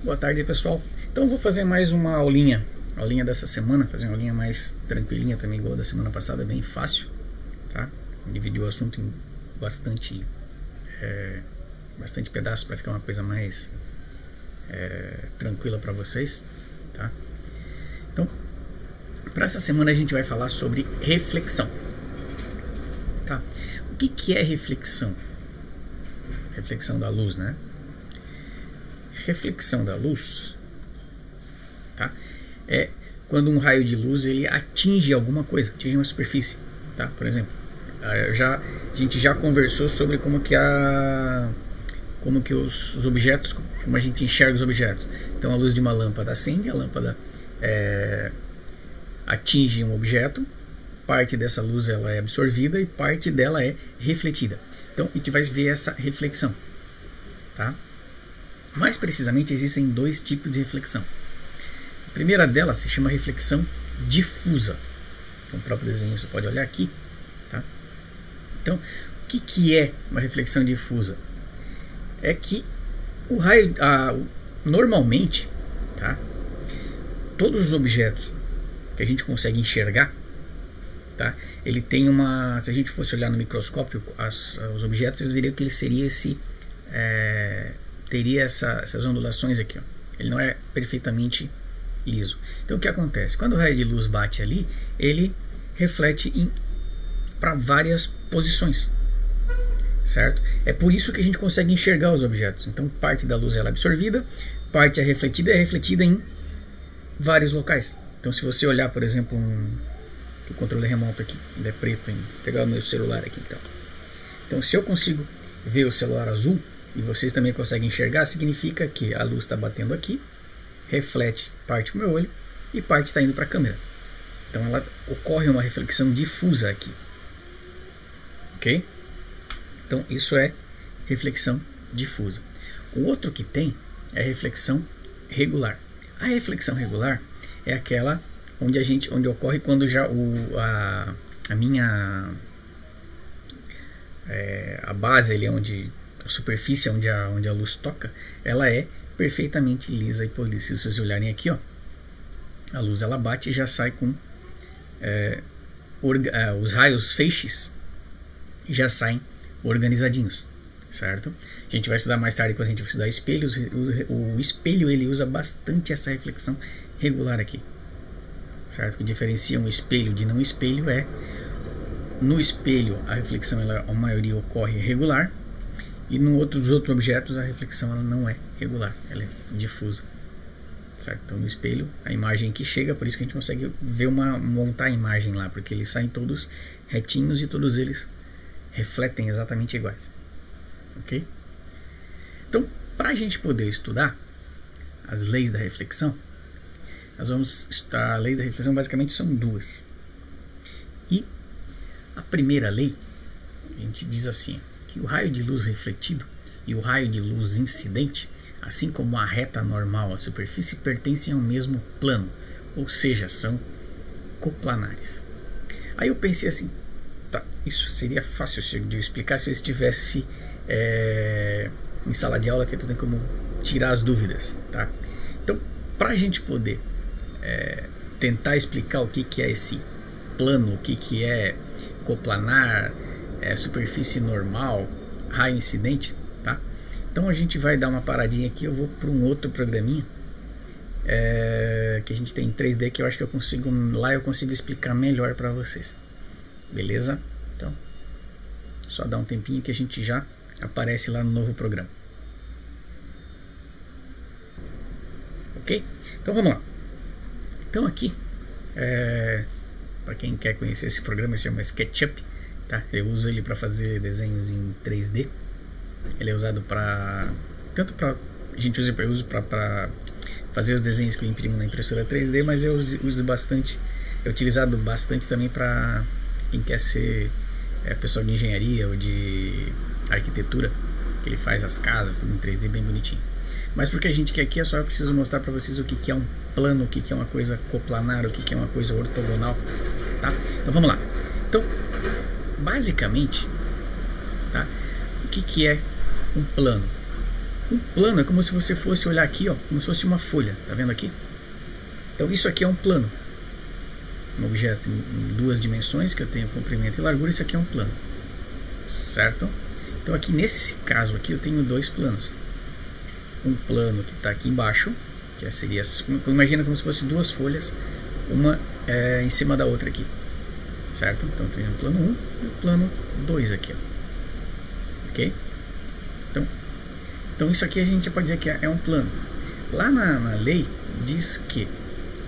Boa tarde, pessoal. Então eu vou fazer mais uma aulinha dessa semana, fazer uma aulinha mais tranquilinha também, igual da semana passada, bem fácil, tá? Dividir o assunto em bastante pedaços para ficar uma coisa mais tranquila para vocês, tá? Então, para essa semana a gente vai falar sobre reflexão, tá? O que é reflexão? Reflexão da luz, né? Reflexão da luz, tá? É quando um raio de luz ele atinge alguma coisa, atinge uma superfície, tá? Por exemplo, a gente já conversou sobre como que os objetos, como a gente enxerga os objetos. Então a luz de uma lâmpada acende, a lâmpada atinge um objeto, parte dessa luz ela é absorvida e parte dela é refletida. Então a gente vai ver essa reflexão, tá? Mais precisamente, existem dois tipos de reflexão. A primeira delas se chama reflexão difusa. No próprio desenho você pode olhar aqui, tá? Então, o que é uma reflexão difusa? É que o raio, normalmente, tá? Todos os objetos que a gente consegue enxergar, tá? Ele tem uma, se a gente fosse olhar no microscópio, os objetos, eles veriam que ele seria teria essas ondulações aqui, ó. Ele não é perfeitamente liso. Então o que acontece? Quando o raio de luz bate ali, ele reflete para várias posições, certo? É por isso que a gente consegue enxergar os objetos. Então parte da luz ela é absorvida, parte é refletida em vários locais. Então se você olhar, por exemplo, o controle remoto aqui, ele é preto, vou pegar o meu celular aqui, então se eu consigo ver o celular azul e vocês também conseguem enxergar, significa que a luz está batendo aqui, reflete parte para o meu olho e parte está indo para a câmera. Então ela ocorre uma reflexão difusa aqui, ok? Então isso é reflexão difusa. O outro que tem é a reflexão regular. A reflexão regular é aquela onde ocorre quando já a base ali, onde a superfície onde a luz toca, ela é perfeitamente lisa e polida. Se vocês olharem aqui, ó, a luz ela bate e já sai com os raios feixes já saem organizadinhos, certo? A gente vai estudar mais tarde, quando a gente vai estudar espelhos. O espelho ele usa bastante essa reflexão regular aqui, certo? O que diferencia um espelho de não espelho é no espelho a reflexão a maioria ocorre regular, e nos outros objetos a reflexão ela não é regular, ela é difusa, certo? Então no espelho a imagem que chega, por isso que a gente consegue ver montar a imagem lá, porque eles saem todos retinhos e todos eles refletem exatamente iguais, ok? Então, para a gente poder estudar as leis da reflexão, nós vamos estudar a lei da reflexão. Basicamente são duas, e a primeira lei, a gente diz assim, que o raio de luz refletido e o raio de luz incidente, assim como a reta normal à superfície, pertencem ao mesmo plano, ou seja, são coplanares. Aí eu pensei assim, tá, isso seria fácil de eu explicar se eu estivesse em sala de aula, que tu tem como tirar as dúvidas, tá? Então, para a gente poder tentar explicar o que é esse plano, o que é coplanar, superfície normal, raio incidente, tá? Então a gente vai dar uma paradinha aqui, eu vou para um outro programinha que a gente tem em 3D, que eu acho que eu consigo explicar melhor para vocês, beleza? Então só dá um tempinho que a gente já aparece lá no novo programa, ok? Então vamos lá. Então aqui, para quem quer conhecer esse programa, esse é uma SketchUp, tá? Eu uso ele para fazer desenhos em 3D. Ele é usado eu uso para fazer os desenhos que eu imprimo na impressora 3D, mas eu uso bastante, é utilizado bastante também para quem quer ser pessoal de engenharia ou de arquitetura, que ele faz as casas tudo em 3D bem bonitinho. Mas porque a gente quer aqui, é só eu preciso mostrar para vocês o que é um plano, o que é uma coisa coplanar, o que é uma coisa ortogonal, tá? Então vamos lá. Então, basicamente, tá? O que é um plano? O plano é como se você fosse olhar aqui, ó, como se fosse uma folha, tá vendo aqui? Então isso aqui é um plano, um objeto em duas dimensões que eu tenho comprimento e largura. Isso aqui é um plano, certo? Então aqui nesse caso aqui eu tenho dois planos, um plano que está aqui embaixo, que seria, imagina como se fosse duas folhas, uma em cima da outra aqui, certo? Então tem o plano 1 e o plano 2 aqui, ó. Ok? Então isso aqui a gente pode dizer que é um plano. Lá na lei diz que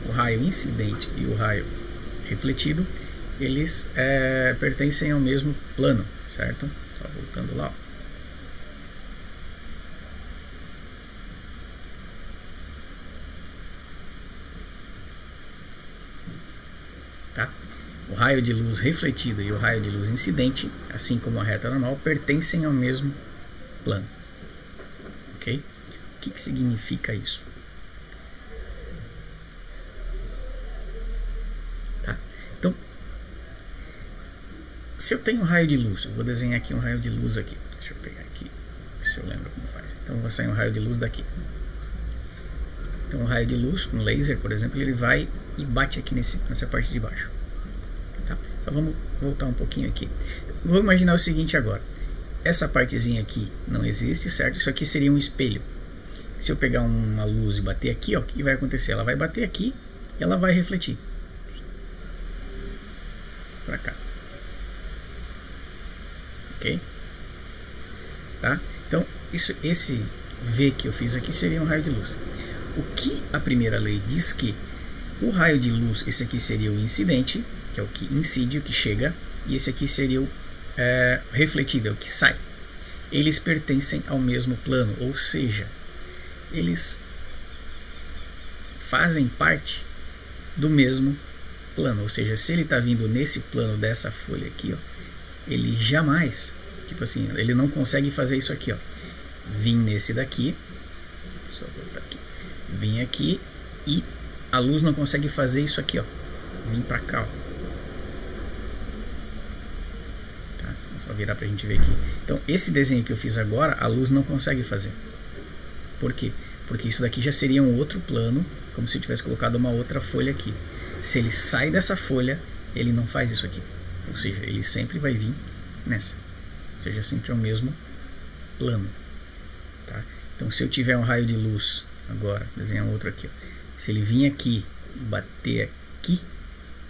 o raio incidente e o raio refletido, eles pertencem ao mesmo plano, certo? Só voltando lá, ó. Tá? O raio de luz refletido e o raio de luz incidente, assim como a reta normal, pertencem ao mesmo plano. Ok? O que significa isso? Tá? Então, se eu tenho um raio de luz, eu vou desenhar aqui um raio de luz aqui. Deixa eu pegar aqui, se eu lembro como faz. Então, eu vou sair um raio de luz daqui. Então, um raio de luz com laser, por exemplo, ele vai e bate aqui nessa parte de baixo. Tá? Só vamos voltar um pouquinho aqui. Vou imaginar o seguinte agora. Essa partezinha aqui não existe, certo? Isso aqui seria um espelho. Se eu pegar uma luz e bater aqui, ó, o que vai acontecer? Ela vai bater aqui e ela vai refletir para cá. Ok? Tá? Então, esse V que eu fiz aqui seria um raio de luz. O que a primeira lei diz que o raio de luz, esse aqui seria o incidente, que é o que incide, o que chega, e esse aqui seria o refletido, é o que sai. Eles pertencem ao mesmo plano, ou seja, eles fazem parte do mesmo plano. Ou seja, se ele está vindo nesse plano dessa folha aqui, ó, ele jamais, tipo assim, ele não consegue fazer isso aqui, ó, vir nesse daqui, só botar aqui, vir aqui e a luz não consegue fazer isso aqui, ó, vir para cá, ó. Só virar pra gente ver aqui. Então esse desenho que eu fiz agora, a luz não consegue fazer. Por quê? Porque isso daqui já seria um outro plano, como se eu tivesse colocado uma outra folha aqui. Se ele sai dessa folha, ele não faz isso aqui. Ou seja, ele sempre vai vir nessa. Ou seja, sempre é o mesmo plano. Tá? Então se eu tiver um raio de luz, agora, desenhar um outro aqui, ó. Se ele vir aqui e bater aqui,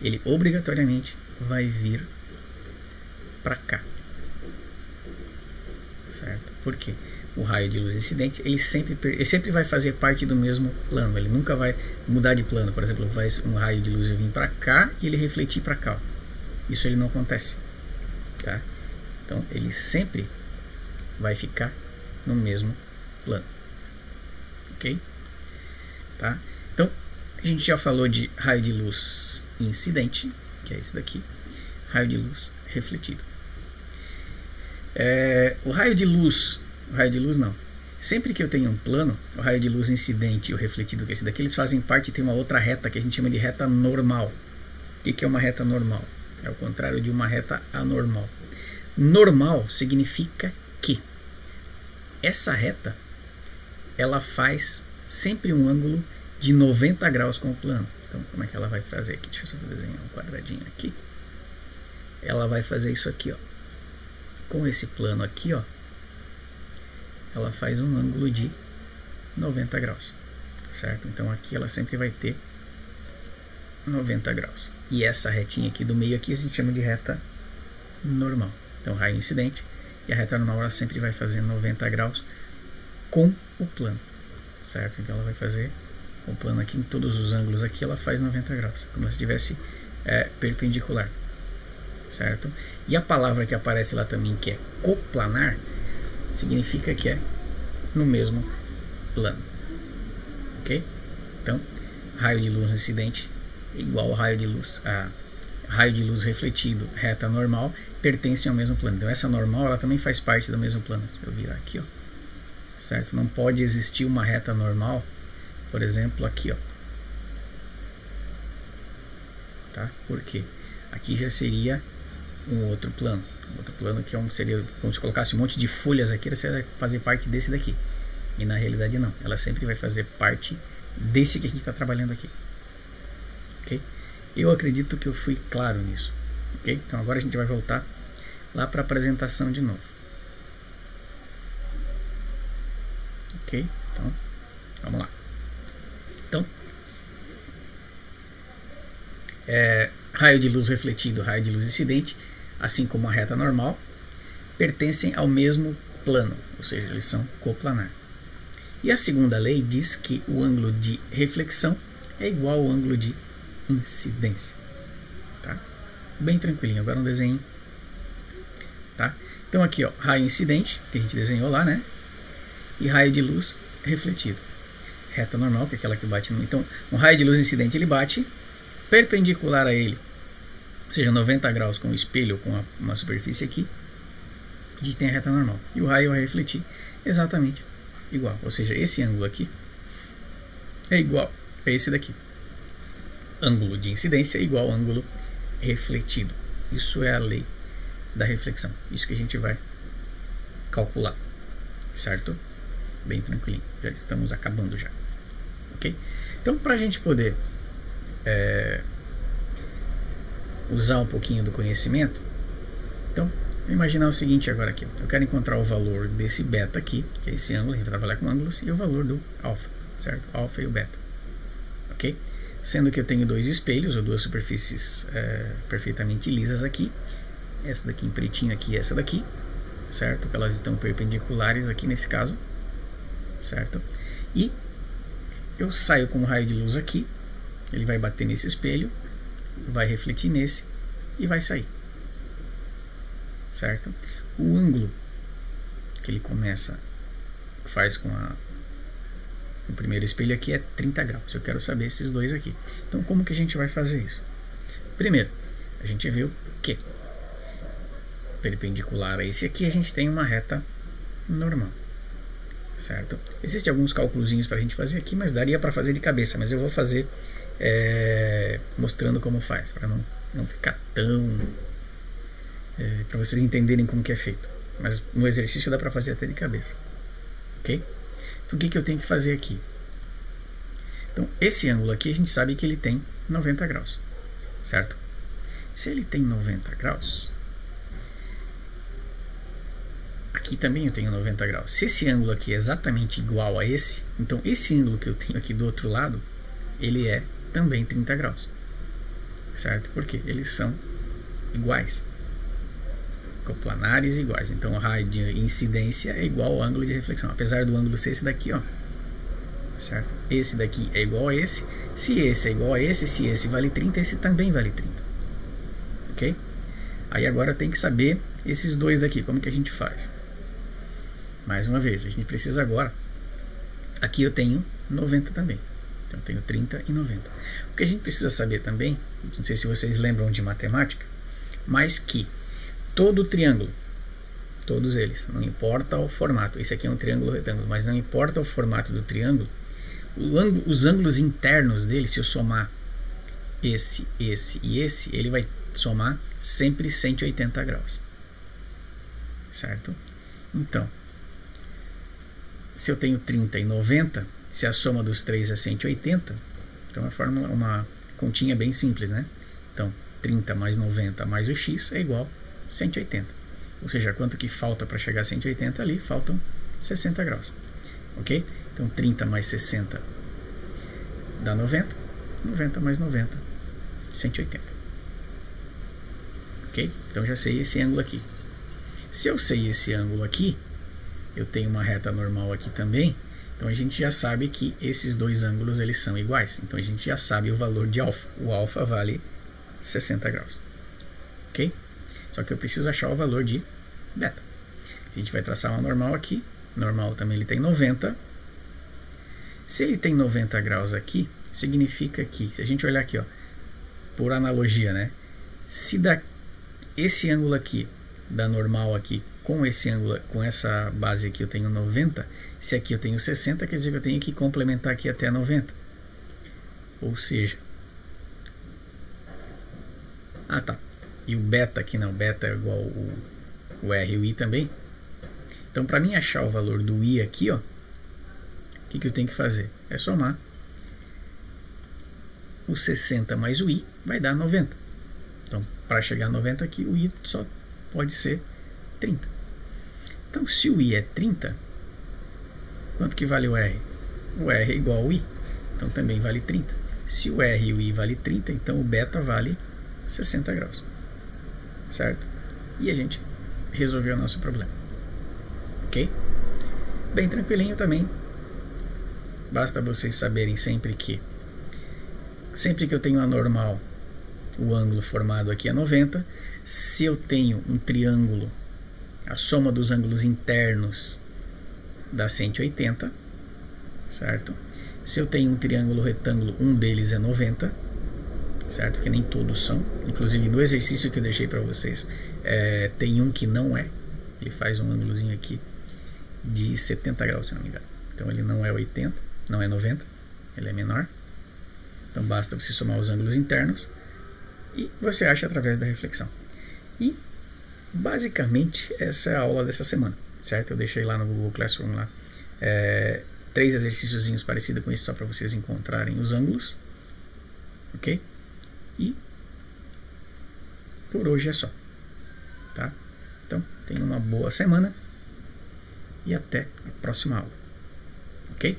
ele obrigatoriamente vai vir para cá. Certo? Por quê? O raio de luz incidente, ele sempre vai fazer parte do mesmo plano. Ele nunca vai mudar de plano. Por exemplo, vai um raio de luz vir para cá e ele refletir para cá. Ó. Isso ele não acontece. Tá? Então ele sempre vai ficar no mesmo plano. Ok? Tá? Então a gente já falou de raio de luz incidente, que é esse daqui. Raio de luz refletido. O raio de luz não. Sempre que eu tenho um plano, o raio de luz incidente e o refletido, que é esse daqui, eles fazem parte, tem uma outra reta que a gente chama de reta normal. O que é uma reta normal? É o contrário de uma reta anormal. Normal significa que essa reta, ela faz sempre um ângulo de 90 graus com o plano. Então, como é que ela vai fazer aqui? Deixa eu só desenhar um quadradinho aqui. Ela vai fazer isso aqui, ó. Com esse plano aqui, ó, ela faz um ângulo de 90 graus, certo? Então aqui ela sempre vai ter 90 graus. E essa retinha aqui do meio aqui a gente chama de reta normal. Então raio incidente e a reta normal ela sempre vai fazer 90 graus com o plano, certo? Então ela vai fazer o plano aqui em todos os ângulos aqui, ela faz 90 graus, como se estivesse perpendicular. Certo? E a palavra que aparece lá também, que é coplanar, significa que é no mesmo plano. Ok? Então, raio de luz incidente igual ao raio de luz refletido, reta normal, pertencem ao mesmo plano. Então essa normal, ela também faz parte do mesmo plano. Deixa eu virar aqui, ó. Certo? Não pode existir uma reta normal, por exemplo, aqui, ó. Tá? Por quê? Aqui já seria um outro plano que seria como se colocasse um monte de folhas aqui, você vai fazer parte desse daqui, E na realidade não, ela sempre vai fazer parte desse que a gente está trabalhando aqui. Ok? Eu acredito que eu fui claro nisso. Ok? Então agora a gente vai voltar lá para a apresentação de novo. Ok? Então, vamos lá. Então, raio de luz refletido, raio de luz incidente, assim como a reta normal, pertencem ao mesmo plano, ou seja, eles são coplanar. E a segunda lei diz que o ângulo de reflexão é igual ao ângulo de incidência. Tá? Bem tranquilinho. Agora um desenho. Tá? Então aqui, ó, raio incidente, que a gente desenhou lá, né? E raio de luz refletido. Reta normal, que é aquela que bate no... Então, um raio de luz incidente, ele bate perpendicular a ele, ou seja, 90 graus com o espelho, com uma superfície aqui. A gente tem a reta normal. E o raio vai refletir exatamente igual. Ou seja, esse ângulo aqui é igual a esse daqui. Ângulo de incidência é igual ao ângulo refletido. Isso é a lei da reflexão. Isso que a gente vai calcular. Certo? Bem tranquilinho. Já estamos acabando já. Ok? Então, para a gente poder usar um pouquinho do conhecimento, então, vou imaginar o seguinte agora aqui. Eu quero encontrar o valor desse beta aqui, que é esse ângulo, a gente vai trabalhar com ângulos, e o valor do alfa, certo? Alfa e o beta. Ok? Sendo que eu tenho dois espelhos, ou duas superfícies perfeitamente lisas aqui. Essa daqui em pretinho aqui e essa daqui, certo? Elas estão perpendiculares aqui nesse caso, certo? E eu saio com um raio de luz aqui, ele vai bater nesse espelho, vai refletir nesse e vai sair, certo? O ângulo que ele faz com o primeiro espelho aqui é 30 graus. Eu quero saber esses dois aqui. Então, como que a gente vai fazer isso? Primeiro, a gente viu que perpendicular a esse aqui a gente tem uma reta normal, certo? Existem alguns cálculozinhos para a gente fazer aqui, mas daria para fazer de cabeça, mas eu vou fazer mostrando como faz, para não ficar tão... para vocês entenderem como que é feito. Mas no exercício dá para fazer até de cabeça. Ok? Então o que eu tenho que fazer aqui? Então esse ângulo aqui a gente sabe que ele tem 90 graus, certo? Se ele tem 90 graus, aqui também eu tenho 90 graus. Se esse ângulo aqui é exatamente igual a esse, então esse ângulo que eu tenho aqui do outro lado, ele é também 30 graus, certo? Porque eles são iguais, coplanares iguais. Então o raio de incidência é igual ao ângulo de reflexão, apesar do ângulo ser esse daqui, ó, certo? Esse daqui é igual a esse. Se esse é igual a esse, se esse vale 30, esse também vale 30. Ok? Aí agora tem que saber esses dois daqui, como que a gente faz? Mais uma vez, a gente precisa agora, aqui eu tenho 90 também, então eu tenho 30 e 90. O que a gente precisa saber também, não sei se vocês lembram de matemática, mas que todo triângulo, todos eles, não importa o formato, esse aqui é um triângulo retângulo, mas não importa o formato do triângulo, os ângulos internos dele, se eu somar esse e esse, ele vai somar sempre 180 graus, certo? Então, se eu tenho 30 e 90, se a soma dos três é 180, então é uma continha bem simples, né? Então, 30 mais 90 mais o x é igual a 180. Ou seja, quanto que falta para chegar a 180 ali? Faltam 60 graus. Ok? Então, 30 mais 60 dá 90. 90 mais 90, 180. Ok? Então, já sei esse ângulo aqui. Se eu sei esse ângulo aqui, eu tenho uma reta normal aqui também, então a gente já sabe que esses dois ângulos eles são iguais, então a gente já sabe o valor de alfa. O alfa vale 60 graus, ok? Só que eu preciso achar o valor de beta. A gente vai traçar uma normal aqui, normal também ele tem 90. Se ele tem 90 graus aqui, significa que, se a gente olhar aqui, ó, por analogia, né? Se dá esse ângulo aqui da normal aqui com esse ângulo, com essa base aqui eu tenho 90, se aqui eu tenho 60, quer dizer que eu tenho que complementar aqui até 90. Ou seja, tá. E o beta aqui não, beta é igual o R e o I também. Então para mim achar o valor do I aqui, ó, que eu tenho que fazer? É somar o 60 mais o i, vai dar 90. Então, para chegar a 90 aqui, o i só pode ser 30. Então, se o i é 30, quanto que vale o r? O r é igual ao i, então também vale 30. Se o r e o i vale 30, então o beta vale 60 graus. Certo? E a gente resolveu o nosso problema. Ok? Bem tranquilinho também. Basta vocês saberem sempre que eu tenho a normal, o ângulo formado aqui é 90. Se eu tenho um triângulo, a soma dos ângulos internos dá 180, certo? Se eu tenho um triângulo retângulo, um deles é 90, certo? Porque nem todos são. Inclusive no exercício que eu deixei para vocês, tem um que não é. Ele faz um ângulozinho aqui de 70 graus, se não me engano. Então ele não é 80, não é 90, ele é menor. Então basta você somar os ângulos internos e você acha através da reflexão. E basicamente essa é a aula dessa semana, certo? Eu deixei lá no Google Classroom lá 3 exercíciozinhos parecidos com isso, só para vocês encontrarem os ângulos, ok? E por hoje é só, tá? Então tenham uma boa semana e até a próxima aula, ok?